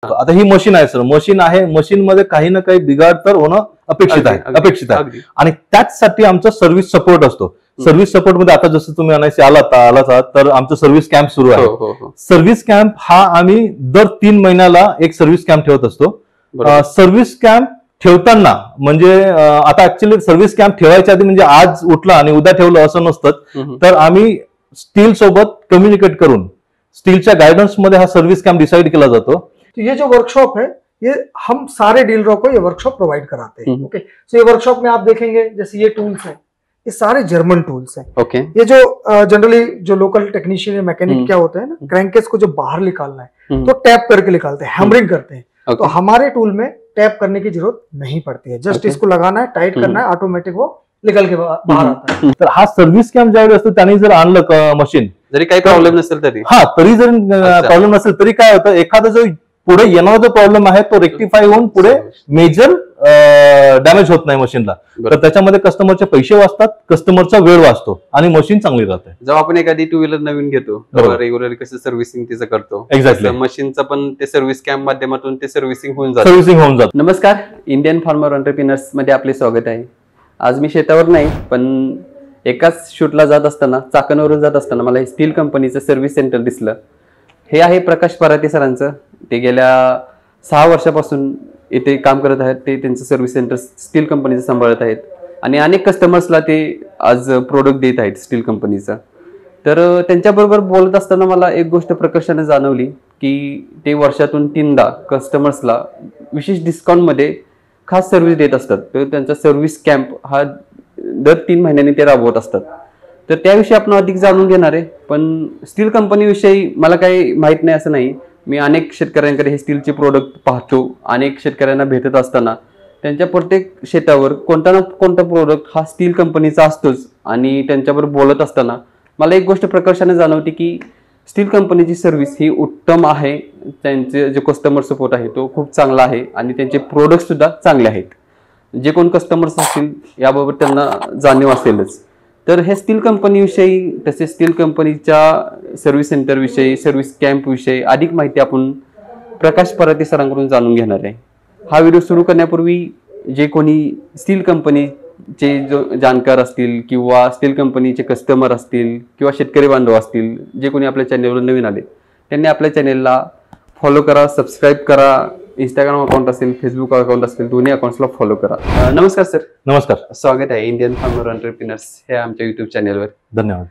आता ही मशीन आहे sir, machine आहे, मशीन मध्ये काही ना काही बिघाड तर होणं अपेक्षित आहे आणि त्याचसाठी आमचा सर्व्हिस सपोर्ट असतो. सर्व्हिस सपोर्ट मध्ये आता जसं तुम्ही आणायचे आलात तर आमचं सर्व्हिस कॅम्प सुरू आहे. सर्व्हिस कॅम्प हा आम्ही दर 3 महिन्याला एक सर्व्हिस कॅम्प ठेवत असतो. सर्व्हिस कॅम्प ठेवताना म्हणजे आता ऍक्च्युअली सर्व्हिस कॅम्प ठेवायच्या आधी म्हणजे आज उठला आणि उद्या ठेवलं असं नसतं, तर आम्ही स्टील सोबत कम्युनिकेट करून स्टीलच्या गायडन्स मध्ये हा सर्व्हिस कॅम्प डिसाइड केला जातो. तो ये जो वर्कशॉप है ये हम सारे डीलरों को ये वर्कशॉप प्रोवाइड कराते हैं. ओके, तो ये वर्कशॉप में आप देखेंगे जैसे ये टूल्स हैं, ये सारे जर्मन टूल्स हैं. ओके, ये जो जनरली जो लोकल टेक्नीशियन या मैकेनिक क्या होते हैं ना, क्रैंकेस को जो बाहर निकालना है तो टैप करके निकालते हैं, हैमरिंग करते हैं. तो हमारे टूल में टैप करने की जरूरत नहीं पड़ती है, जस्ट इसको लगाना है, टाइट करना है, ऑटोमेटिक वो निकल के बाहर आता है. तर हा सर्व्हिस कॅम्प ज्यावेळी असतो त्याने जर आणलं मशीन, जरी काही प्रॉब्लेम नसेल तरी तरी जर प्रॉब्लेम नसेल तरी काय होतं, एखादा जो पुढे येणारा जो प्रॉब्लेम आहे तो रेक्टिफाय होऊन पुढे मेजर डॅमेज होत नाही मशीनला, तर त्याच्यामध्ये कस्टमरचे पैसे वाचतात, कस्टमरचा वेळ वाचतो आणि मशीन चांगली राहते. जेव्हा आपण एखादी 2 व्हीलर नवीन घेतो रेग्युलर कसं सर्व्हिसिंग तिचं करतो, एक्झॅक्टली मशीनचं पण ते सर्व्हिस कॅम्प माध्यमातून ते सर्व्हिसिंग होऊन जातं. नमस्कार, इंडियन फार्मर एंटरप्रिनर्स मध्ये आपले स्वागत आहे. आज मी शेतावर नाही पण एकाच शूटला जात असताना, चाकणवरून जात असताना मला स्टील कंपनीचं सर्व्हिस सेंटर दिसलं. हे आहे प्रकाश पराते सरांचं. ते गेल्या 6 वर्षापासून इथे काम करत आहेत. ते त्यांचं सर्व्हिस सेंटर स्टील कंपनीचं सांभाळत आहेत आणि अनेक कस्टमर्सला ते आज प्रोडक्ट देत आहेत स्टील कंपनीचं. तर त्यांच्याबरोबर बोलत असताना मला एक गोष्ट प्रकर्षाने जाणवली की ते वर्षातून 3दा कस्टमर्सला विशेष डिस्काउंटमध्ये खास सर्व्हिस देत असतात. तर त्यांचा सर्व्हिस कॅम्प हा दर 3 महिन्यांनी ते राबवत असतात. तर त्याविषयी आपण अधिक जाणून घेणार आहे. पण स्टील कंपनीविषयी मला काही माहीत नाही असं नाही. मी अनेक शेतकऱ्यांकडे हे स्टीलचे प्रोडक्ट पाहतो. अनेक शेतकऱ्यांना भेटत असताना त्यांच्या प्रत्येक शेतावर कोणता ना कोणता प्रोडक्ट हा स्टील कंपनीचा असतोच. आणि त्यांच्याबरोबर बोलत असताना मला एक गोष्ट प्रकर्षाने जाणवते की स्टील कंपनीची सर्व्हिस ही उत्तम आहे. त्यांचे जे कस्टमर सपोर्ट आहे तो खूप चांगला आहे आणि त्यांचे प्रोडक्ट सुद्धा चांगले आहेत. जे कोण कस्टमर्स असतील याबाबत त्यांना जाणीव असेलच. तर हे स्टील कंपनीविषयी तसेच स्टील कंपनीच्या सर्व्हिस सेंटरविषयी, सर्व्हिस कॅम्पविषयी अधिक माहिती आपण प्रकाश पराते सरांकडून जाणून घेणार आहे. हा व्हिडिओ सुरू करण्यापूर्वी जे कोणी स्टील कंपनीचे जो जाणकार असतील किंवा स्टील कंपनीचे कस्टमर असतील किंवा शेतकरी बांधव असतील, जे कोणी आपल्या चॅनेलवर नवीन आले त्यांनी आपल्या चॅनेलला फॉलो करा, सबस्क्राईब करा. इंस्टाग्राम अकाउंट असेल, फेसबुक अकाउंट असेल, दोन्ही अकाउंट्सला फॉलो करा. नमस्कार सर. नमस्कार, स्वागत आहे इंडियन फार्मर एंटरप्रिनर्स हे आमच्या युट्यूब चॅनेलवर. धन्यवाद.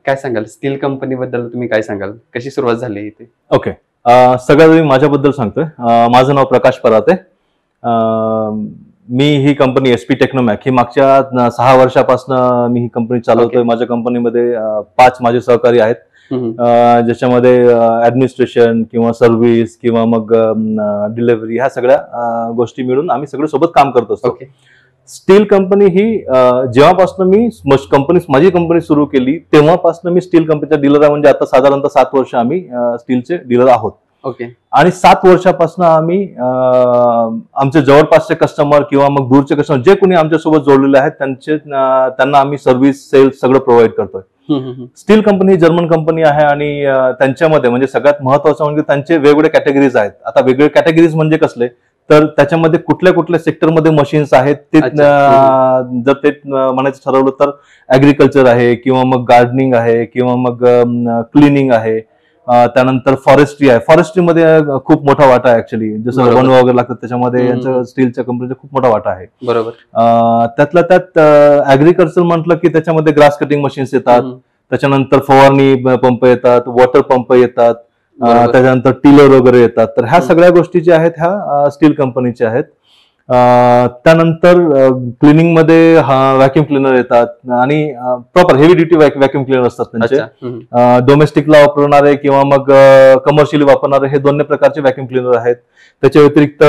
काय सांगाल स्टील कंपनी बद्दल, तुम्ही काय सांगाल, कशी सुरुवात झाली इथे? ओके, सगळ्यात मी माझ्याबद्दल सांगतोय. माझं नाव प्रकाश पराते. मी ही कंपनी एसपी टेक्नोमॅक ही मागच्या 6 वर्षापासून मी ही कंपनी चालवतोय. माझ्या कंपनीमध्ये 5 माझे सहकारी आहेत, ज्याच्यामध्ये ऍडमिनिस्ट्रेशन किंवा सर्व्हिस किंवा मग डिलिव्हरी ह्या सगळ्या गोष्टी मिळून आम्ही सगळे सोबत काम करत असतो. स्टील कंपनी ही जेव्हापासून मी माझी कंपनी सुरू केली तेव्हापासून मी स्टील कंपनीचा डीलर आहे. म्हणजे आता साधारणतः 7 वर्ष आम्ही स्टीलचे डीलर आहोत. ओके. आणि 7 वर्षापासून आम्ही आमचे जवळपासचे कस्टमर किंवा मग दूरचे कस्टमर जे कोणी आमच्यासोबत जोडलेले आहेत त्यांना आम्ही सर्व्हिस, सेल्स सगळं प्रोव्हाइड करतोय. स्टील कंपनी ही जर्मन कंपनी आहे आणि त्यांच्यामध्ये म्हणजे सगळ्यात महत्वाचं म्हणजे त्यांचे वेगवेगळे कॅटेगरीज आहेत. आता वेगवेगळे कॅटेगरीज म्हणजे कसले, तर त्याच्यामध्ये कुठल्या कुठल्या सेक्टरमध्ये मशीन्स आहेत ते जर ते म्हणायचं ठरवलं तर ऍग्रिकल्चर आहे किंवा मग गार्डनिंग आहे किंवा मग क्लिनिंग आहे, त्यानंतर फॉरेस्ट्री आहे. फॉरेस्ट्रीमध्ये खूप मोठा वाटा आहे ऍक्च्युअली, जसं वन वगैरे लागतात त्याच्यामध्ये यांच्या स्टीलच्या कंपनीचा खूप मोठा वाटा आहे. बरोबर. त्यातल्या त्यात ऍग्रिकल्चर म्हटलं की त्याच्यामध्ये ग्रास कटिंग मशीन्स येतात, त्याच्यानंतर फवारणी पंप येतात, वॉटर पंप येतात, त्याच्यानंतर टिलर वगैरे येतात. तर ह्या सगळ्या गोष्टी ज्या आहेत ह्या स्टील कंपनीच्या आहेत. त्यानंतर क्लिनिंग मध्ये व्हॅक्युम क्लिनर येतात आणि proper heavy duty vacuum cleaner असतात त्यांचे. डोमेस्टिकला वापरणारे किंवा मग कमर्शियली वापरणारे हे 2 प्रकारचे व्हॅक्युम क्लिनर आहेत. त्याच्या व्यतिरिक्त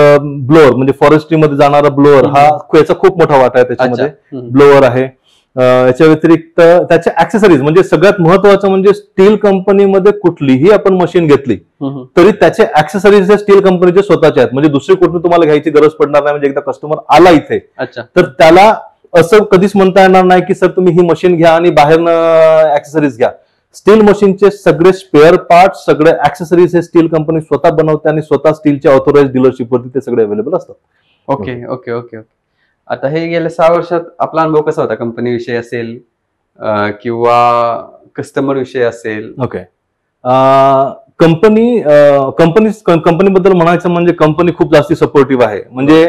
ब्लोअर म्हणजे फॉरेस्ट्रीमध्ये जाणारा ब्लोअर हा याचा खूप मोठा वाटा आहे. त्याच्यामध्ये ब्लोअर आहे. याच्या व्यतिरिक्त त्याच्या ऍक्सेसरीज म्हणजे सगळ्यात महत्वाचं म्हणजे स्टील कंपनीमध्ये कुठलीही आपण मशीन घेतली तरी त्याचे ऍक्सेसरीज स्टील कंपनीचे स्वतःचे आहेत. म्हणजे दुसरी कुठून तुम्हाला घ्यायची गरज पडणार नाही. म्हणजे एकदा कस्टमर आला इथे तर त्याला असं कधीच म्हणता येणार नाही की सर तुम्ही ही मशीन घ्या आणि बाहेरनं ऍक्सेसरीज घ्या. स्टील मशीनचे सगळे स्पेअर पार्ट, सगळे ऍक्सेसरीज हे स्टील कंपनी स्वतः बनवते आणि स्वतः स्टीलच्या ऑथोराइज डीलरशिपवरती ते सगळे अवेलेबल असतात. Okay okay okay okay. आता हे गेल्या 6 वर्षात आपला अनुभव कसा होता? कंपनी विषयी असेल किंवा कस्टमर विषयी असेल? ओके. कंपनीबद्दल म्हणायचं म्हणजे कंपनी खूप जास्त सपोर्टिव्ह आहे. म्हणजे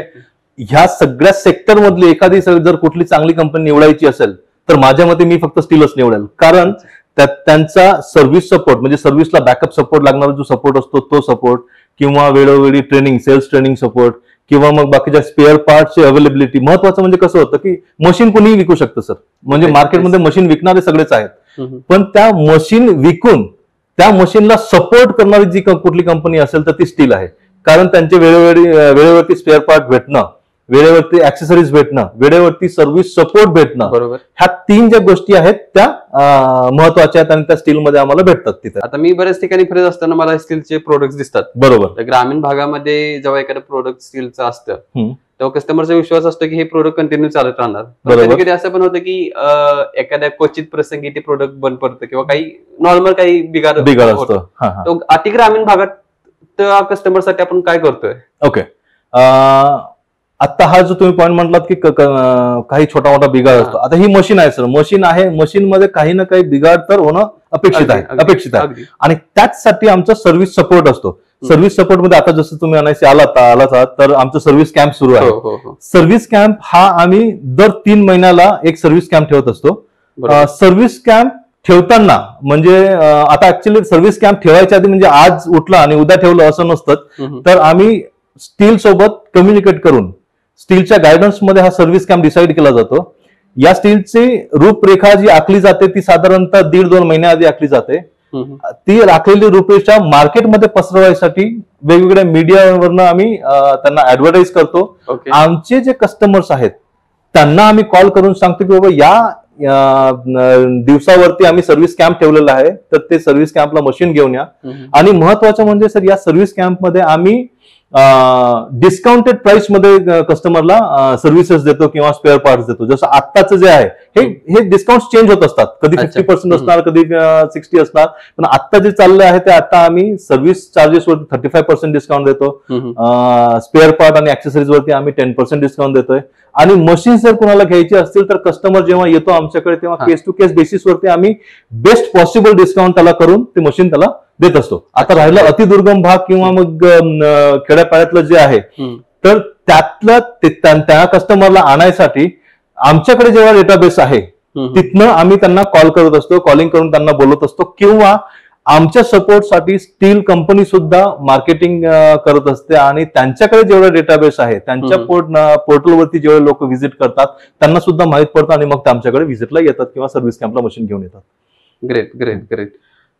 ह्या सगळ्या सेक्टर मधली एखादी जर कुठली चांगली कंपनी निवडायची असेल तर माझ्या मते मी फक्त स्टीलच निवडेल. कारण त्यांचा सर्व्हिस सपोर्ट म्हणजे सर्व्हिसला बॅकअप सपोर्ट लागणारा जो सपोर्ट असतो तो सपोर्ट, किंवा वेळोवेळी ट्रेनिंग, सेल्स ट्रेनिंग सपोर्ट, किंवा मग बाकीच्या स्पेअर पार्टची अवेलेबिलिटी. महत्वाचं म्हणजे कसं होतं की मशीन कोणीही विकू शकतं सर. म्हणजे मार्केटमध्ये मशीन विकणारे सगळेच आहेत, पण त्या मशीन विकून त्या मशीनला सपोर्ट करणारी जी कुठली कंपनी असेल तर ती स्टील आहे. कारण त्यांचे वेळेवरती स्पेअर पार्ट भेटणं, वेळेवरती ऍक्सेसरीज भेटणं, वेळेवरती सर्व्हिस सपोर्ट भेटणं, बरोबर, ह्या 3 ज्या गोष्टी आहेत त्या महत्वाच्या आहेत आणि त्या स्टीलमध्ये आम्हाला भेटतात तिथे. आता मी बऱ्याच ठिकाणी फिरत असताना मला स्टीलचे प्रोडक्ट दिसतात. बरोबर. तर ग्रामीण भागामध्ये जेव्हा एखादं प्रोडक्ट स्टीलचं असतं तेव्हा कस्टमरचा विश्वास असतो की हे प्रोडक्ट कंटिन्यू चालत राहणार. कधी कधी असं पण होतं की एखाद्या क्वचित प्रसंगी ते प्रोडक्ट बंद पडतं किंवा काही नॉर्मल काही बिघाड असतो. तो अति ग्रामीण भागात त्या कस्टमरसाठी आपण काय करतोय? ओके. आता हा जो तुम्ही पॉईंट म्हटलात की काही छोटा मोठा बिघाड असतो. आता ही मशीन आहे सर, मशीन आहे, मशीन मध्ये काही ना काही बिघाड तर होणं अपेक्षित आहे आणि त्याचसाठी आमचा सर्व्हिस सपोर्ट असतो. सर्व्हिस सपोर्ट मध्ये आता जसं तुम्ही अनायसे आलात तर आमचं सर्व्हिस कॅम्प सुरू आहे. सर्व्हिस कॅम्प हा आम्ही दर 3 महिन्याला एक सर्व्हिस कॅम्प ठेवत असतो. सर्व्हिस कॅम्प ठेवताना म्हणजे आता ऍक्च्युअली सर्व्हिस कॅम्प ठेवायच्या आधी म्हणजे आज उठला आणि उद्या ठेवलं असं नसतं. तर आम्ही स्टील सोबत कम्युनिकेट करून स्टीलच्या गायडन्स मध्ये हा सर्व्हिस कॅम्प डिसाईड केला जातो. या स्टीलची रूपरेखा जी आखली जाते ती साधारणतः 1.5-2 महिन्याआधी आखली जाते. ती राखलेली रूपरेषा मार्केटमध्ये पसरवायसाठी वेगवेगळ्या मीडियावरनं आम्ही त्यांना ऍडव्हर्टाईज करतो. आमचे जे कस्टमर्स आहेत त्यांना आम्ही कॉल करून सांगतो की बाबा या दिवसावरती आम्ही सर्व्हिस कॅम्प ठेवलेला आहे, तर ते सर्व्हिस कॅम्पला मशीन घेऊन या. आणि महत्वाचं म्हणजे सर या सर्व्हिस कॅम्पमध्ये आम्ही डिस्काउंटेड प्राइस मध्ये कस्टमरला सर्व्हिसेस देतो किंवा स्पेअर पार्ट्स देतो. जसं आत्ताचं जे आहे हे डिस्काउंट चेंज होत असतात, कधी 50% असणार, कधी 60 असणार, पण आता जे चाललं आहे ते आता आम्ही सर्व्हिस चार्जेस वरती 35% डिस्काउंट देतो. स्पेअर पार्ट आणि ऍक्सेसरीज वरती आम्ही 10% डिस्काउंट देतोय. आणि मशीन जर कोणाला घ्यायची असतील तर कस्टमर जेव्हा येतो आमच्याकडे तेव्हा केस टू केस बेसिस वरती आम्ही बेस्ट पॉसिबल डिस्काउंट त्याला करून ते मशीन त्याला देत असतो. आता राहिलं अतिदुर्गम भाग किंवा मग खेड्यापाड्यातलं जे आहे तर त्यातलं त्या कस्टमरला आणायसाठी आमच्याकडे जेव्हा डेटाबेस आहे तिथनं आम्ही त्यांना कॉल करत असतो, कॉलिंग करून त्यांना बोलत असतो, किंवा आमच्या सपोर्टसाठी स्टील कंपनी सुद्धा मार्केटिंग करत असते आणि त्यांच्याकडे जेवढा डेटाबेस आहे त्यांच्या पोर्टलवरती जेवढे लोक व्हिजिट करतात त्यांना सुद्धा माहित पडतं आणि मग ते आमच्याकडे व्हिजिटला येतात किंवा सर्व्हिस कॅम्पला मशीन घेऊन येतात. Great great great.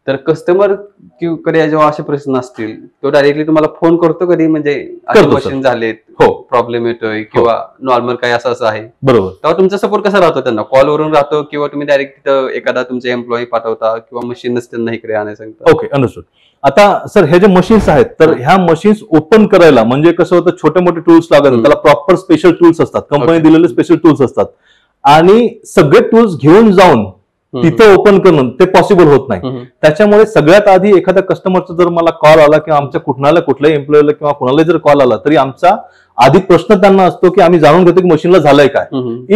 तर कस्टमर कडे जेव्हा असे प्रश्न असतील तो डायरेक्टली तुम्हाला फोन करतो कधी, म्हणजे मशीन झालेत, हो प्रॉब्लेम येतोय किंवा नॉर्मल काय असं आहे, बरोबर, तेव्हा तुमचा सपोर्ट कसा राहतो? त्यांना कॉलवरून राहतो किंवा तुम्ही डायरेक्ट तिथं एखादा तुमचे एम्प्लॉई पाठवता किंवा मशीनच त्यांना इकडे आणायला सांगता? Okay, understood. आता सर हे जे मशीन्स आहेत तर ह्या मशीन्स ओपन करायला म्हणजे कसं होतं, छोटे मोठे टूल्स लागतात, त्याला प्रॉपर स्पेशल टूल्स असतात, कंपनी दिलेले स्पेशल टूल्स असतात आणि सगळे टूल्स घेऊन जाऊन तिथे ओपन करणं ते पॉसिबल होत नाही. त्याच्यामुळे सगळ्यात आधी एखाद्या कस्टमरचा जर मला कॉल आला किंवा आमच्या कुठल्याही एम्प्लॉईला किंवा कुणाला जर कॉल आला तरी आमचा आधी प्रश्न त्यांना असतो की आम्ही जाणून घेतो की मशीनला झालंय काय.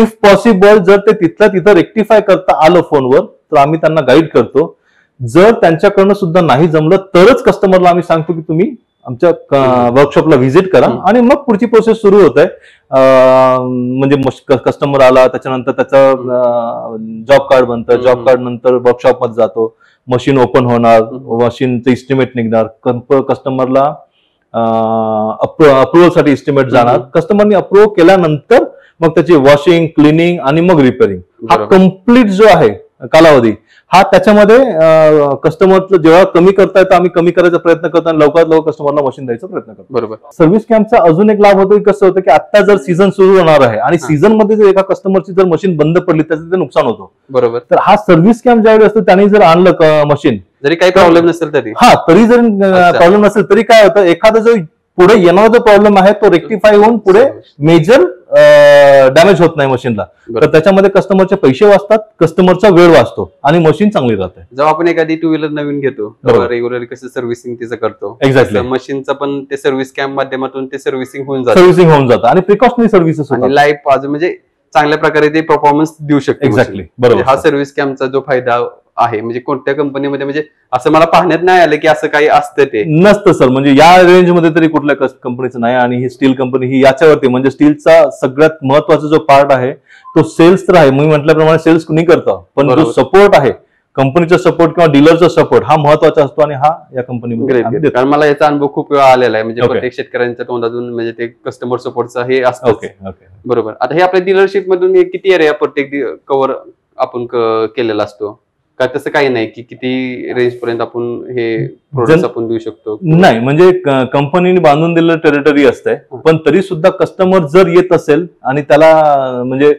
इफ पॉसिबल जर ते तिथल्या तिथं रेक्टिफाय करता आलं फोनवर तर आम्ही त्यांना गाईड करतो. जर त्यांच्याकडनं सुद्धा नाही जमलं तरच कस्टमरला आम्ही सांगतो की तुम्ही आमच्या वर्कशॉपला व्हिजिट करा आणि मग पुढची प्रोसेस सुरू होत आहे. म्हणजे कस्टमर आला त्याच्यानंतर त्याचं जॉब कार्ड बनतं, जॉब कार्ड नंतर वर्कशॉप मध्ये जातो, मशीन ओपन होणार, मशीनचं इस्टिमेट निघणार, कस्टमरला अप्रुव्हल साठी इस्टिमेट जाणार, कस्टमरने अप्रुव्ह केल्यानंतर मग त्याची वॉशिंग, क्लिनिंग आणि मग रिपेअरिंग हा कम्प्लीट जो आहे कालावधी हा त्याच्यामध्ये कस्टमर जेव्हा कमी करता येतं आम्ही कमी करायचा प्रयत्न करतो आणि लवकरात लवकर कस्टमरला मशीन द्यायचा प्रयत्न करतो. बरोबर. सर्व्हिस कॅम्पचा अजून एक लाभ होतो की कसं होतं की आता जर सीझन सुरू होणार आहे आणि सीझन मध्ये जर एका कस्टमरची जर मशीन बंद पडली त्याचं ते नुकसान होतो. बरोबर. तर हा सर्व्हिस कॅम्प ज्यावेळी असतो त्यांनी जर आणलं मशीन, जरी काही प्रॉब्लेम नसेल तरी तरी जर प्रॉब्लेम नसेल तरी काय होतं, एखादा जो पुढे येणारा जो प्रॉब्लेम आहे तो रेक्टिफाय होऊन पुढे मेजर डॅमेज होत नाही मशीनला. तर त्याच्यामध्ये कस्टमरचे पैसे वाचतात, कस्टमरचा वेळ वाचतो आणि मशीन चांगली राहते. जेव्हा आपण एखादी टू व्हीलर नवीन घेतो तेव्हा रेग्युलर कसं सर्व्हिसिंग तिचं करतो, एक्झॅक्टली मशीनचं पण ते सर्व्हिस कॅम्प माध्यमातून ते सर्व्हिसिंग होऊन जातं, सर्व्हिसिंग होऊन जातं आणि प्रिकॉशनरी सर्व्हिसेस आणि लाईफ अजून म्हणजे चांगल्या प्रकारे ते परफॉर्मन्स देऊ शकते. एक्झॅक्टली बरोबर. हा सर्व्हिस कॅम्पचा जो फायदा आहे म्हणजे कोणत्या कंपनीमध्ये म्हणजे असं मला पाहण्यात नाही आलं की असं काही असतं ते नसतं सर. म्हणजे या रेंजमध्ये तरी कुठल्या कंपनीचं नाही. आणि ही स्टील कंपनी ही याच्यावरती म्हणजे स्टीलचा सगळ्यात महत्वाचा जो पार्ट आहे तो सेल्स तर आहे. मी म्हटल्याप्रमाणे सेल्स कुणी करतं, पण जो सपोर्ट आहे कंपनीचा सपोर्ट किंवा डीलरचा सपोर्ट हा महत्वाचा असतो आणि हा या कंपनीमध्ये. कारण मला याचा अनुभव खूप वेळा आलेला आहे. म्हणजे प्रत्येक शेतकऱ्यांच्या तोंडातून म्हणजे ते कस्टमर सपोर्टचा हे असतं. बरोबर. आता हे आपल्या डीलरशिप मधून किती एरिया प्रत्येक कव्हर आपण केलेला असतो का? तसं काही नाही की किती रेंज पर्यंत आपण हे प्रोडक्ट आपण देऊ शकतो? नाही, म्हणजे कंपनीने बांधून दिलेलं टेरिटरी असतंय, पण तरी सुद्धा कस्टमर जर येत असेल आणि त्याला म्हणजे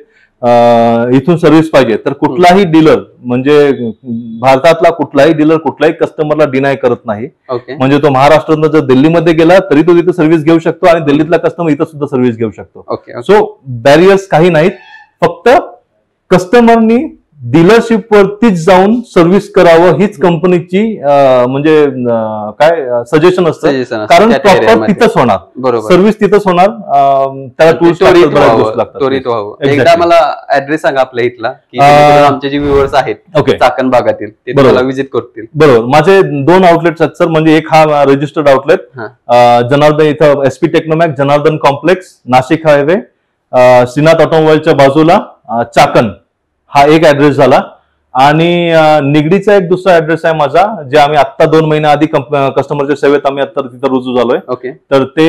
इथून सर्व्हिस पाहिजे तर कुठलाही डीलर म्हणजे भारतातला कुठलाही डीलर कुठल्याही कस्टमरला डिनाय करत नाही. म्हणजे तो महाराष्ट्रातनं जर दिल्लीमध्ये गेला तरी तो तिथे सर्व्हिस घेऊ शकतो आणि दिल्लीतला कस्टमर इथं सुद्धा सर्व्हिस घेऊ शकतो. सो बॅरियर्स काही नाहीत, फक्त कस्टमरनी डीलरशिप वरतीच जाऊन सर्व्हिस करावं हीच कंपनीची म्हणजे काय सजेशन असतं. कारण प्रॉपर तिथंच होणार सर्व्हिस, तिथंच होणार. त्याला टूल्स लागतात. एकदा मला ऍड्रेस सांगा आपल्या इथला की आमचे जे व्ह्युअर्स आहेत चाकण भागातील ते मला व्हिजिट करतील. बरोबर. माझे 2 आउटलेट्स आहेत सर. म्हणजे एक हा रजिस्टर्ड आउटलेट जनार्दन इथं SP Technomac Janardan complex Nashik highway Shrinath ऑटोमोबाईलच्या बाजूला चाकण हा एक ऍड्रेस झाला. आणि निगडीचा एक दुसरा ऍड्रेस आहे माझा, जे आम्ही आता 2 महिन्या आधी कस्टमरच्या सेवेत आम्ही आता तिथं रुजू झालोय. तर ते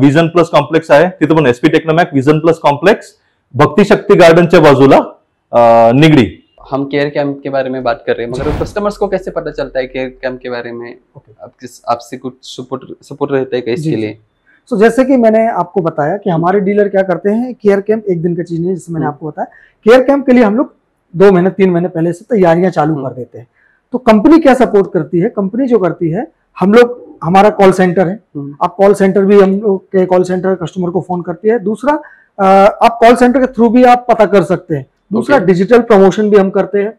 विजन प्लस कॉम्प्लेक्स आहे. तिथं पण SP टेक्नोमॅक विजन प्लस कॉम्प्लेक्स भक्ति शक्ति गार्डनच्या बाजूला निगडी. हम केयर कैंप के बारे में बात कर रहे हैं, मगर कस्टमर्स को कैसे पता चलता है केयर कैंप के बारे में? आपसे कुछ सपोर्ट रहता है क्या इसके लिए? तो जैसे कि मैंने आपको बताया कि हमारे डीलर क्या करते हैं, केयर कैंप एक दिन का चीज नहीं, जैसे मैंने आपको बताया केयर कैंप के लिए हम लोग 2 महीने 3 महीने पहले से तैयारियां चालू कर देते हैं. तो कंपनी क्या सपोर्ट करती है? कंपनी जो करती है, हम लोग हमारा कॉल सेंटर है, आप कॉल सेंटर भी हम लोग के कॉल सेंटर कस्टमर को फोन करती है. दूसरा आप कॉल सेंटर के थ्रू भी आप पता कर सकते हैं. दूसरा डिजिटल प्रमोशन भी हम करते हैं.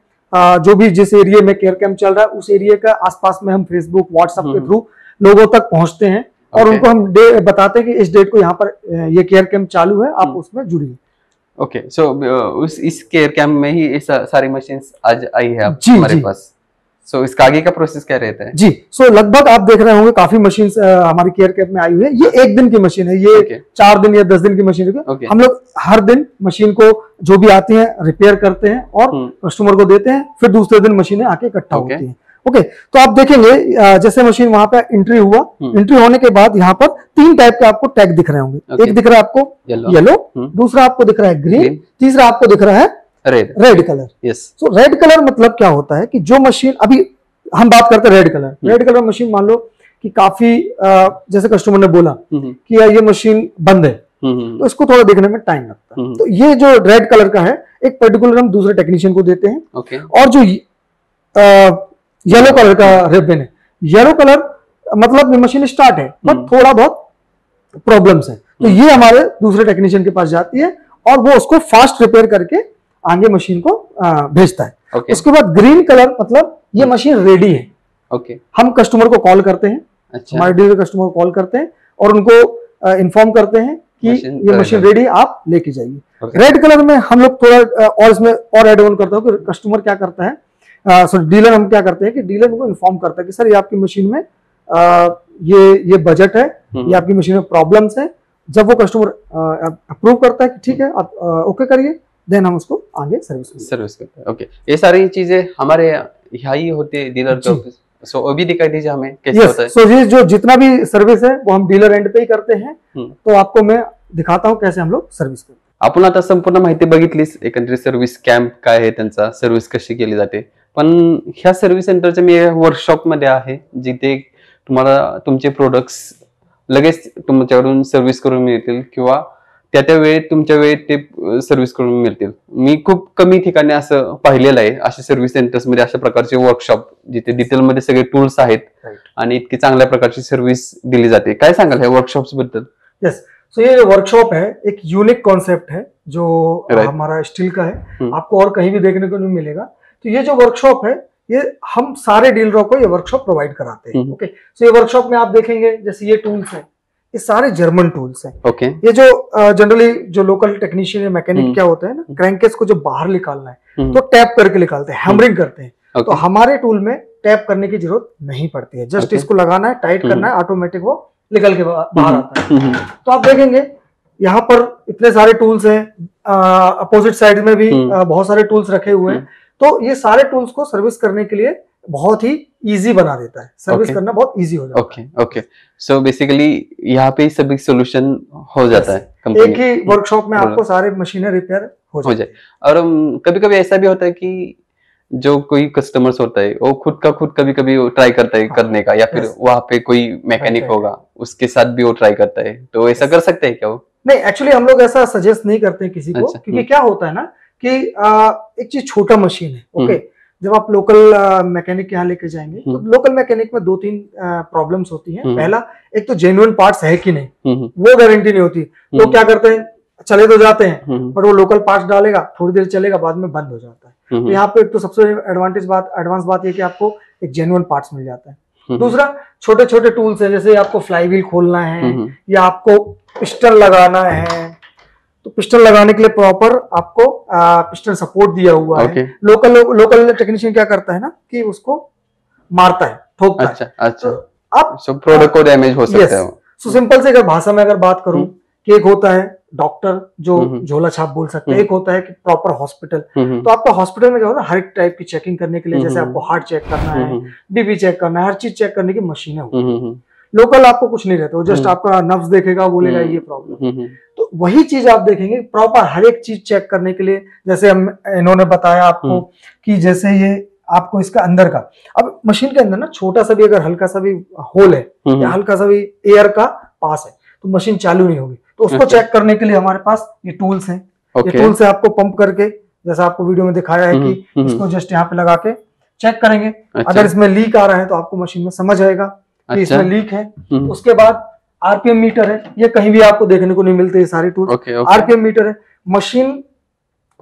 जो भी जिस एरिया में केयर कैंप चल रहा है उस एरिया का आसपास में हम फेसबुक व्हाट्सएप के थ्रू लोगों तक पहुंचते हैं और उनको हम बताते हैं कि इस डेट को यहाँ पर ये केयर कैंप चालू है, आप उसमें जुड़िए. ओके. सो इस केयर कैंप में ही सारी मशीन्स आज आई है हमारे पास. सो इसका आगे का प्रोसेस क्या रहता है? जी, सो लगभग आप देख रहे होंगे काफी मशीन्स हमारी केयर कैंप में आई हुई है. ये 1 दिन की मशीन है, ये 4 दिन या 10 दिन की मशीन है. हम लोग हर दिन मशीन को जो भी आती है रिपेयर करते हैं और कस्टमर को देते हैं. फिर दूसरे दिन मशीनें आके इकट्ठा होती हैं. ओके, तो आप देखेंगे जैसे मशीन वहां पे एंट्री हुआ, एंट्री होने के बाद यहाँ पर 3 टाइप के आपको टैग दिख रहे होंगे. एक दिख रहा है आपको येलो, दूसरा आपको दिख रहा है ग्रीन, तीसरा आपको दिख रहा है red colour. Yes. So red colour मतलब क्या होता है कि जो मशीन अभी हम बात करते हैं रेड कलर मशीन, मान लो कि काफी जैसे कस्टमर ने बोला कि यार ये मशीन बंद है, तो इसको थोड़ा देखने में टाइम लगता है. तो ये जो रेड कलर का है एक पर्टिकुलर हम दूसरे टेक्नीशियन को देते हैं. और जो येलो कलर का रिबन है, येलो कलर मतलब मशीन स्टार्ट है बट थोड़ा बहुत प्रॉब्लम्स है, तो ये हमारे दूसरे टेक्नीशियन के पास जाती है और वो उसको फास्ट रिपेयर करके आगे मशीन को भेजता है. उसके बाद ग्रीन कलर मतलब ये मशीन रेडी है. हम कस्टमर को कॉल करते हैं. हमारे डीलर कस्टमर को कॉल करते हैं और उनको इन्फॉर्म करते हैं कि ये मशीन रेडी है, आप लेके जाइए. रेड कलर में हम लोग थोड़ा और इसमें और एड ऑन करता हूँ कि कस्टमर क्या करता है, डीलर हम क्या करते हैं कि डीलर को इन्फॉर्म करता है कि सर ये आपकी मशीन में ये बजट है, ये आपकी मशीन में प्रॉब्लम्स है. जब वो कस्टमर अप्रूव करता है कि ठीक है आप ओके करिए, देन हम उसको आगे सर्विस करते हैं. ओके, ये सारी चीजें हमारे यहाँ ही होती है डीलर के ऑफिस. सो अभी दिखाई दीजिए हमें कैसे होता है. सो ये जो जितना भी सर्विस है वो हम डीलर एंड पे ही करते हैं. तो आपको मैं दिखाता हूँ कैसे हम लोग सर्विस करते हैं. आपण आता संपूर्ण माहिती बघितलीच, एकंदरीत सर्व्हिस कॅम्प काय आहे, त्यांचा सर्व्हिस कशी केली जाते. पण ह्या सर्व्हिस सेंटरच्या मी वर्कशॉप मध्ये आहे, जिथे तुम्हाला तुमचे प्रोडक्ट्स लगेच तुमच्याकडून सर्व्हिस करून मिळतील किंवा त्या वेळेत तुमच्या वेळेत ते सर्व्हिस करून मिळतील. मी खूप कमी ठिकाणी असं पाहिलेलं आहे, अशा सर्व्हिस सेंटर्स मध्ये अशा प्रकारचे वर्कशॉप जिथे डिटेलमध्ये सगळे टूल्स आहेत आणि इतकी चांगल्या प्रकारची सर्व्हिस दिली जाते. काय सांगाल ह्या वर्कशॉप्स बद्दल? यस, सो ये वर्कशॉप है, एक यूनिक कॉन्सेप्ट है जो हमारा स्टील का है, आपको और कहीं भी देखने को नहीं मिलेगा. तो ये जो वर्कशॉप है ये हम सारे डीलरों को ये वर्कशॉप प्रोवाइड कराते हैं. ओके, सो ये वर्कशॉप में आप देखेंगे जैसे ये टूल्स है, ये सारे जर्मन टूल्स हैं. ओके, ये जो जनरली जो लोकल टेक्नीशियन या मैकेनिक क्या होते हैं ना, क्रैंकेस को जो बाहर निकालना है तो टैप करके निकालते हैं, हैमरिंग करते हैं. तो हमारे टूल में टैप करने की जरूरत नहीं पड़ती है, जस्ट इसको लगाना है, टाइट करना है, ऑटोमेटिक वो निकल के बाहर आता है. तो आप देखेंगे यहाँ पर इतने सारे टूल्स हैं, अपोजिट साइड में भी बहुत सारे टूल्स रखे हुए हैं. तो ये सारे टूल्स को सर्विस करने के लिए बहुत ही इजी बना देता है, सर्विस करना बहुत इजी हो जाता है. ओके, सो बेसिकली यहाँ पे सभी सोल्यूशन हो जाता है, एक ही वर्कशॉप में आपको सारे मशीनें रिपेयर हो जाए. और कभी कभी ऐसा भी होता है कि जो कोई कस्टमर्स होता है वो खुद कभी कभी ट्राई करता है करने का, या फिर वहाँ पे कोई मैकेनिक होगा उसके साथ भी वो ट्राई करता है, तो ऐसा कर सकते हैं क्या वो? नहीं, एक्चुअली हम लोग ऐसा सजेस्ट नहीं करते किसी को. अच्छा, क्योंकि क्या होता है ना कि एक चीज छोटा मशीन है. ओके, जब आप लोकल मैकेनिक के यहाँ लेके जाएंगे तो लोकल मैकेनिक में 2-3 प्रॉब्लम्स होती हैं. पहला, एक तो जेन्युइन पार्ट्स है कि नहीं, वो गारंटी नहीं होती. तो क्या करते हैं, चले तो जाते हैं पर वो लोकल पार्ट्स डालेगा, थोड़ी देर चलेगा, बाद में बंद हो जाता है. तो यहाँ पे एक तो सबसे एडवांस बात ये कि आपको एक जेन्युइन पार्ट्स मिल जाता है. दूसरा, छोटे छोटे टूल्स हैं, जैसे आपको फ्लाई व्हील खोलना है या आपको पिस्टन लगाना है, तो पिस्टन लगाने के लिए प्रॉपर आपको पिस्टन सपोर्ट दिया हुआ है. लोकल टेक्नीशियन क्या करता है ना कि उसको मारता है, ठोकता है. अच्छा, तो आप प्रोडक्ट को डैमेज हो सकता है. सो सिंपल से अगर भाषा में अगर बात करूं कि एक होता है डॉक्टर जो झोला छाप बोल सकते हैं, एक होता है कि प्रॉपर हॉस्पिटल. तो आपका हॉस्पिटल में क्या होता है, हर एक टाइप की चेकिंग करने के लिए, जैसे आपको हार्ट चेक करना है, बीपी चेक करना है, हर चीज चेक करने की मशीनें होती है. लोकल आपको कुछ नहीं रहता, वो जस्ट आपका नब्ज देखेगा, बोलेगा ये प्रॉब्लम. तो वही चीज आप देखेंगे प्रॉपर हर एक चीज चेक करने के लिए. जैसे इन्होंने बताया आपको कि जैसे ये आपको इसका अंदर का, अब मशीन के अंदर ना छोटा सा भी अगर हल्का सा भी होल है या हल्का सा भी एयर का पास है तो मशीन चालू नहीं होगी. तो उसको चेक करने के लिए हमारे पास ये टूल्स हैं. ये टूल से आपको पंप करके, जैसा आपको वीडियो में दिखाया है कि इसको जस्ट यहाँ पे लगा के चेक करेंगे. अगर इसमें लीक आ रहा है तो आपको मशीन में समझ आएगा कि इसमें लीक है. उसके बाद आरपीएम मीटर है, ये कहीं भी आपको देखने को नहीं मिलते ये सारे टूल. आरपीएम मीटर है, मशीन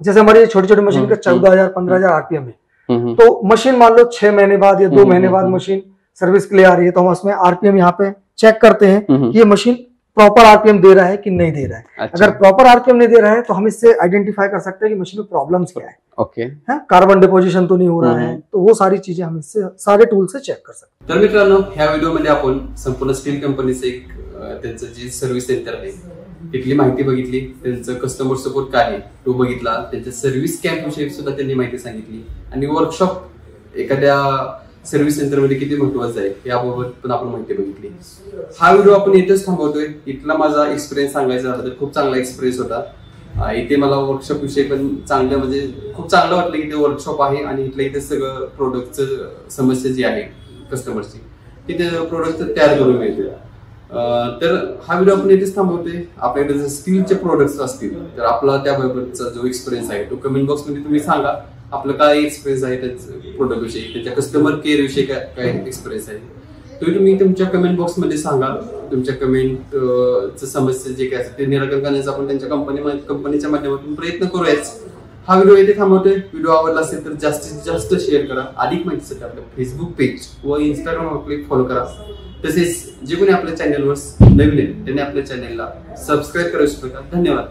जैसे हमारी छोटी छोटी मशीन का 14,000-15,000 आरपीएम है. तो मशीन मान लो 6 महीने बाद या 2 महीने बाद मशीन सर्विस के लिए आ रही है, तो हम उसमें आरपीएम यहाँ पे चेक करते हैं कि ये मशीन प्रॉपर आरपीएम दे रहा है कि नहीं दे रहा है. अगर प्रॉपर आरपीएम नहीं दे रहा है तो हम इससे आइडेंटिफाई कर सकते हैं कि मशीन में प्रॉब्लम्स क्या है. ओके, कार्बन डिपोजिशन तो नहीं हो रहा है, तो वो सारी चीजें हम इससे सारे टूल से चेक कर सकते हैं. तर मित्रांनो, ह्या व्हिडिओमध्ये आपण संपूर्ण स्टील कंपनीचं एक त्यांचं जे सर्व्हिस सेंटर आहे तिथली माहिती बघितली, त्यांचं कस्टमर सपोर्ट काय आहे तो बघितला, त्यांच्या सर्व्हिस कॅम्प विषयी सुद्धा त्यांनी माहिती सांगितली, आणि वर्कशॉप एखाद्या सर्व्हिस सेंटर मध्ये किती महत्वाचं आहे याबाबत पण आपण माहिती बघितली. हा व्हिडिओ आपण इथेच थांबवतोय. इथला माझा एक्सपिरियन्स सांगायचा झाला तर खूप चांगला एक्सपिरियन्स होता. इथे मला वर्कशॉप विषयी पण चांगलं म्हणजे खूप चांगलं वाटलं की ते वर्कशॉप आहे आणि इथल्या इथे सगळं प्रोडक्टचं समस्या जी आहे कस्टमरची तिथे प्रोडक्ट तयार करून मिळते. तर हा व्हिडिओ आपण इथेच थांबवतोय. आपल्याकडे जर स्टीलचे प्रोडक्ट्स असतील तर आपला त्याबाबतचा जो एक्सपिरियन्स आहे तो कमेंट बॉक्स मध्ये तुम्ही सांगा. आपलं काय एक्सपिरियन्स आहे त्याच्या प्रोडक्ट विषयी, त्याच्या कस्टमर केअर विषयी काय एक्सपिरियन्स आहे तो तुम्ही तुमच्या कमेंट बॉक्स मध्ये सांगा. तुमच्या कमेंटचं समस्या जे काय असते ते निराकरण करण्याचा आपण त्यांच्या कंपनीच्या माध्यमातून प्रयत्न करूयाच. हा व्हिडिओ इथे थांबवतोय. व्हिडिओ आवडला असेल तर जास्तीत जास्त शेअर करा. अधिक माहितीसाठी आपलं फेसबुक पेज व इंस्टाग्राम फॉलो करा. तसेच जे कोणी आपल्या चॅनलवर नवीन आहे त्यांनी आपल्या चॅनलला सबस्क्राईब करू शकता. धन्यवाद.